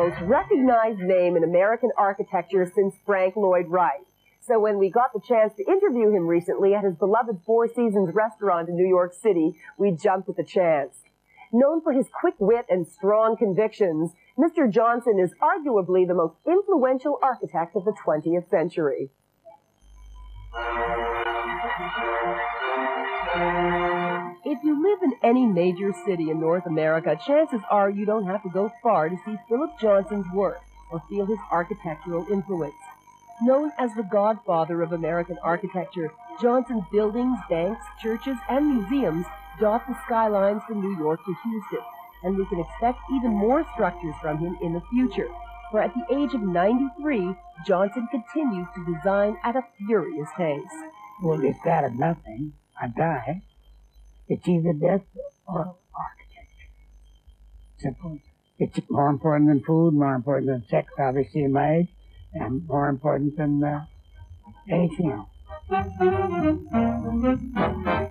most recognized name in American architecture since Frank Lloyd Wright. So when we got the chance to interview him recently at his beloved Four Seasons restaurant in New York City, we jumped at the chance. Known for his quick wit and strong convictions, Mr. Johnson is arguably the most influential architect of the 20th century. If you live in any major city in North America, chances are you don't have to go far to see Philip Johnson's work or feel his architectural influence. Known as the godfather of American architecture, Johnson's buildings, banks, churches, and museums dot the skylines from New York to Houston, and we can expect even more structures from him in the future. For at the age of 93, Johnson continues to design at a furious pace. Well, it's out of nothing. I die. It's either death or architecture. Simple. It's more important than food, more important than sex, obviously, in my age, and more important than anything else.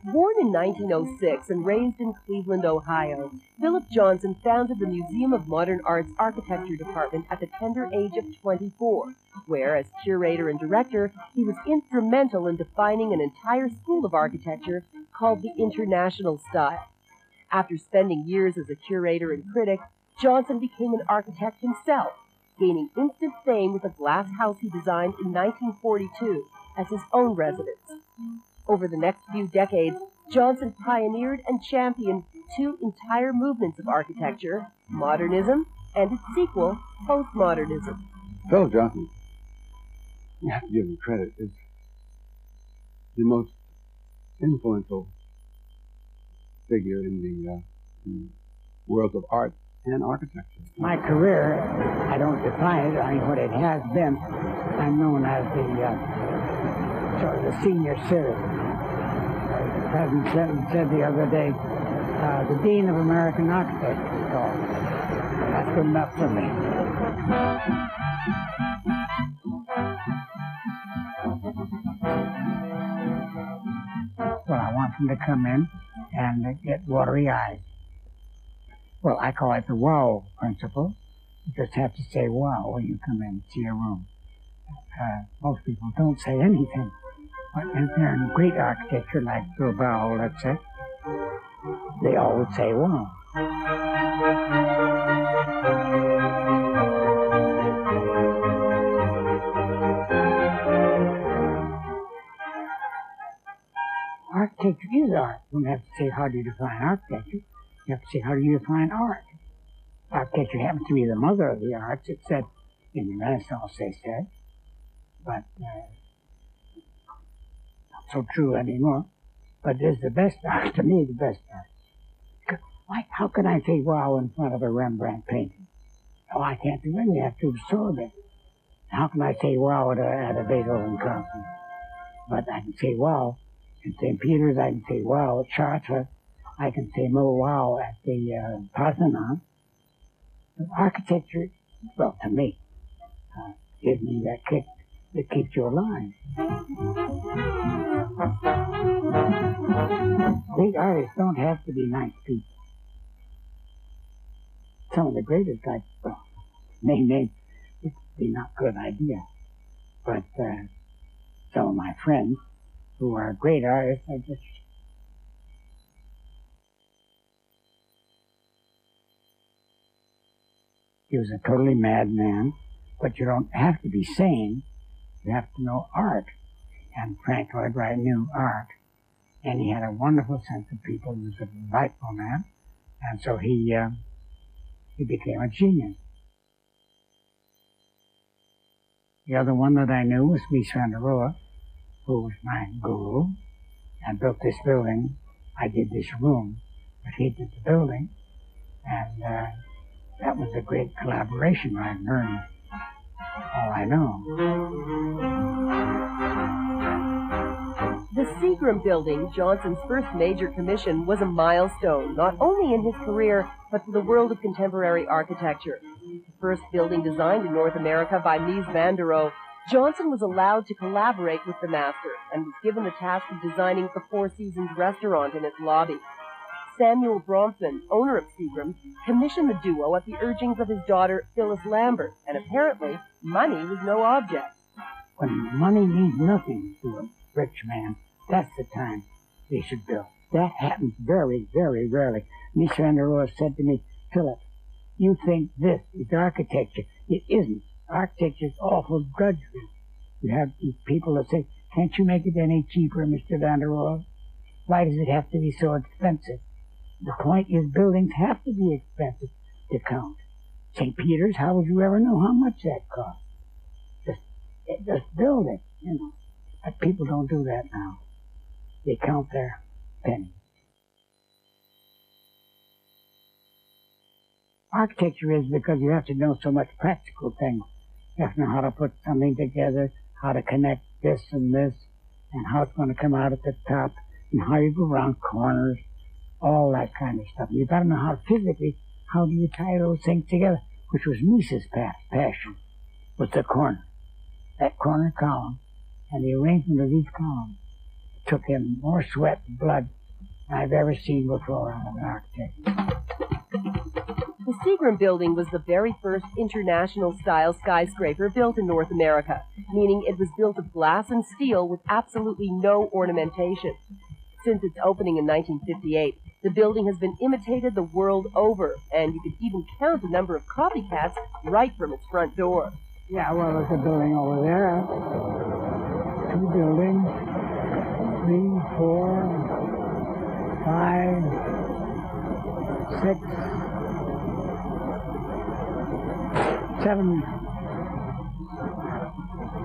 Born in 1906 and raised in Cleveland, Ohio, Philip Johnson founded the Museum of Modern Art's Architecture Department at the tender age of 24, where, as curator and director, he was instrumental in defining an entire school of architecture called the International Style. After spending years as a curator and critic, Johnson became an architect himself, gaining instant fame with a glass house he designed in 1942 as his own residence. Over the next few decades, Johnson pioneered and championed two entire movements of architecture, modernism and its sequel, postmodernism. Phil Johnson, you have to give him credit, is the most influential figure in the worlds of art and architecture. My career, I don't define it, I mean what it has been. I'm known as the senior citizen. The President said the other day, the Dean of American Architecture. So that's good enough for me. Well, I want them to come in and get watery eyes. Well, I call it the wow principle. You just have to say wow when you come into your room. Most people don't say anything. But if they're in great architecture like Bilbao, let's say, they all would say wow. Architecture is art. You don't have to say how do you define architecture. You have to say how do you define art. Architecture happens to be the mother of the arts. It's said in the Renaissance, they said, but not so true anymore. But it is the best art, to me, the best art. How can I say wow in front of a Rembrandt painting? Oh, I can't do anything. I have to absorb it. How can I say wow at a Beethoven concert? But I can say wow in St. Peter's. I can say wow at Chartres. I can say wow at the Parthenon. Architecture, well, to me, gives me that kick that keeps you alive. Great artists don't have to be nice people. Some of the greatest, like, well, name would be not a good idea. But some of my friends who are great artists are just... He was a totally mad man, but you don't have to be sane. You have to know art. And Frank Lloyd Wright knew art. And he had a wonderful sense of people. He was a delightful man. And so he became a genius. The other one that I knew was Mies van der Rohe, who was my guru, and built this building. I did this room, but he did the building. And that was a great collaboration. I learned all I know. The Seagram Building, Johnson's first major commission, was a milestone, not only in his career, but for the world of contemporary architecture. The first building designed in North America by Mies van der Rohe, Johnson was allowed to collaborate with the master and was given the task of designing the Four Seasons restaurant in its lobby. Samuel Bromson, owner of Seagram, commissioned the duo at the urgings of his daughter, Phyllis Lambert, and apparently money was no object. When money means nothing to a rich man, that's the time they should build. That happens very, very rarely. Miss Van der Rohe said to me, Philip, you think this is architecture. It isn't. Architecture is awful drudgery. You have these people that say, can't you make it any cheaper, Mr. Van der Rohe? Why does it have to be so expensive? The point is buildings have to be expensive to count. St. Peter's, how would you ever know how much that cost? Just build it, you know. But people don't do that now. They count their pennies. Architecture is because you have to know so much practical things. You have to know how to put something together, how to connect this and this, and how it's going to come out at the top, and how you go around corners, all that kind of stuff. You've got to know how physically, how do you tie those things together, which was Mises' passion, was the corner. That corner column, and the arrangement of each column took him more sweat and blood than I've ever seen before on an architect. The Seagram building was the very first international-style skyscraper built in North America, meaning it was built of glass and steel with absolutely no ornamentation. Since its opening in 1958, the building has been imitated the world over, and you can even count the number of copycats right from its front door. Yeah, well, there's a building over there. 2 buildings. 3, 4, 5, 6, 7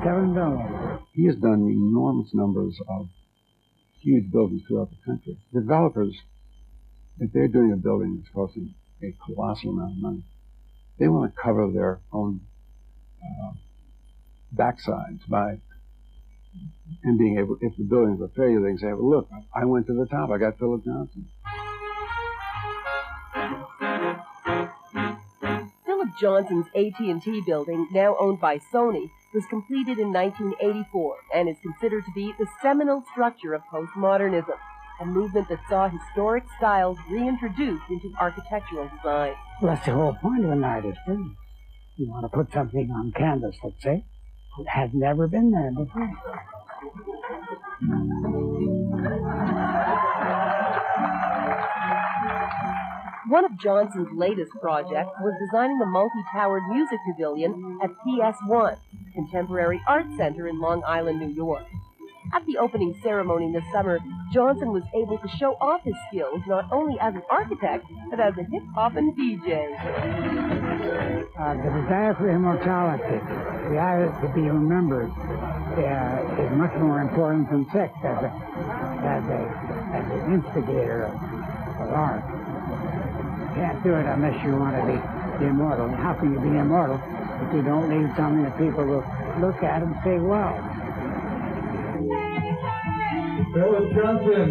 buildings. He has done enormous numbers of huge buildings throughout the country. Developers, if they're doing a building that's costing a colossal amount of money, they want to cover their own backsides by, and being able, if the building's a failure, they can say, well, look, I went to the top, I got Philip Johnson. Philip Johnson's AT&T building, now owned by Sony, was completed in 1984 and is considered to be the seminal structure of postmodernism, a movement that saw historic styles reintroduced into architectural design. Well, that's the whole point of an artist, isn't it? You want to put something on canvas, let's say, that has never been there before. One of Johnson's latest projects was designing the multi-towered music pavilion at PS1, Contemporary Art Center in Long Island, New York. At the opening ceremony this summer, Johnson was able to show off his skills not only as an architect, but as a hip-hop and DJ. The desire for immortality, the desire to be remembered, is much more important than sex as an instigator of art. You can't do it unless you want to be immortal. And how can you be immortal if you don't need something that people will look at and say, wow? Philip Johnson.